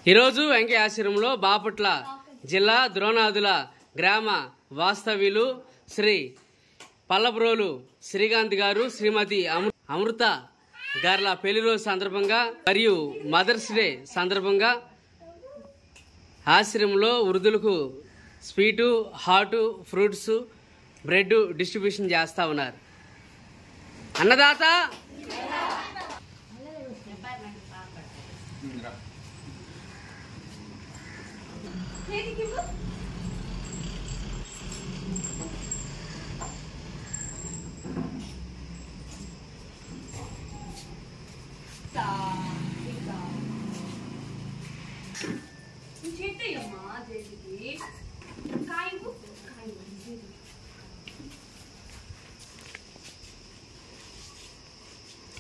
ఈరోజు వెంకయ్య ఆశ్రమంలో బాపట్ల జిల్లా ద్రోణాదుల గ్రామ వాస్తవ్యులు శ్రీ పల్లబ్రోలు శ్రీకాంత్ గారు శ్రీమతి అమృత గార్ల పెళ్లి రోజు సందర్భంగా మరియు మదర్స్ డే సందర్భంగా ఆశ్రమంలో వృద్ధులకు sweet hot fruits bread distribution చేస్తా ఉన్నారు. అన్నదాత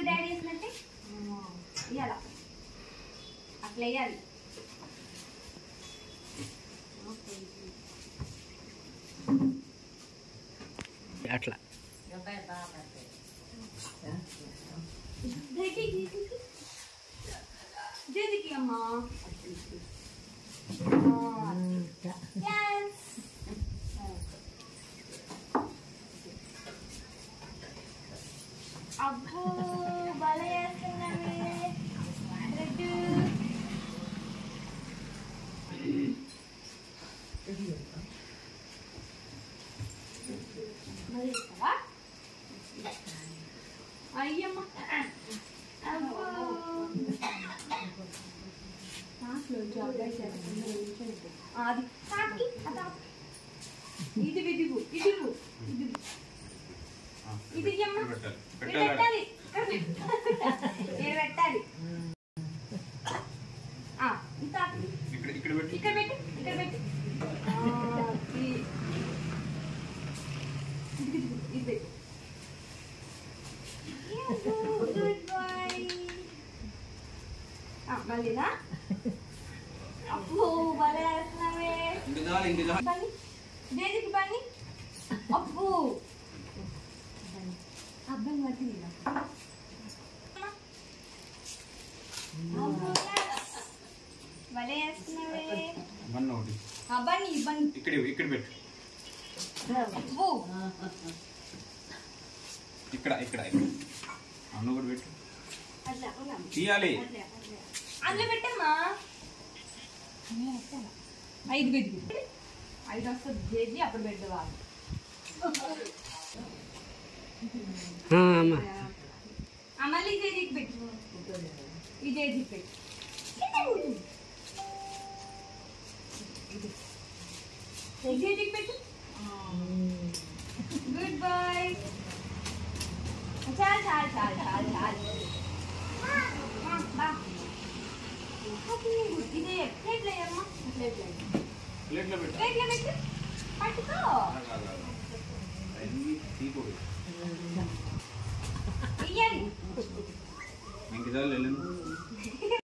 డాడీ వేసినట్టే ఇయ్యాల అట్లా వేయాలి. అట్లా జేదికి అమ్మా అబ్బో భలే వేస్తున్నావే రెడ్. మరి ఇస్తావా అయ్యమ్మ? అబ్బో అది తాకి ఇది విడిగు ఇదిగు ఇది ఇది అమ్మ పెట్టాలి పెట్టాలి. ఇక్కడ పెట్టు ఇక్కడ పెట్టు ఇది పెట్టు. Good boy. మళ్ళీనా? అబ్బో భలే వేస్తున్నావే. బన్నీ దేనికి బన్నీ? అబ్బో అబ్బాయి మట్టి భలే వేస్తున్నావే. అబ్బాయి ఇబ్బంది ఇక్కడ పెట్టు. అబ్బో ఇక్కడ అన్ను కూడా పెట్టు. అట్లా తీయాలి. అందులో పెట్టమ్మా. 5 వస్తుంది చేసి అప్పుడు పెద్దవాళ్ళు. మళ్ళీ చేతికి పెట్టు. ఈ చేతికి పెట్టు. చేతికి పెట్టు. Good boy. చాలు ఇదే ప్లేట్లో అమ్మా. ప్లేట్లో పెట్టు. పట్టుకో.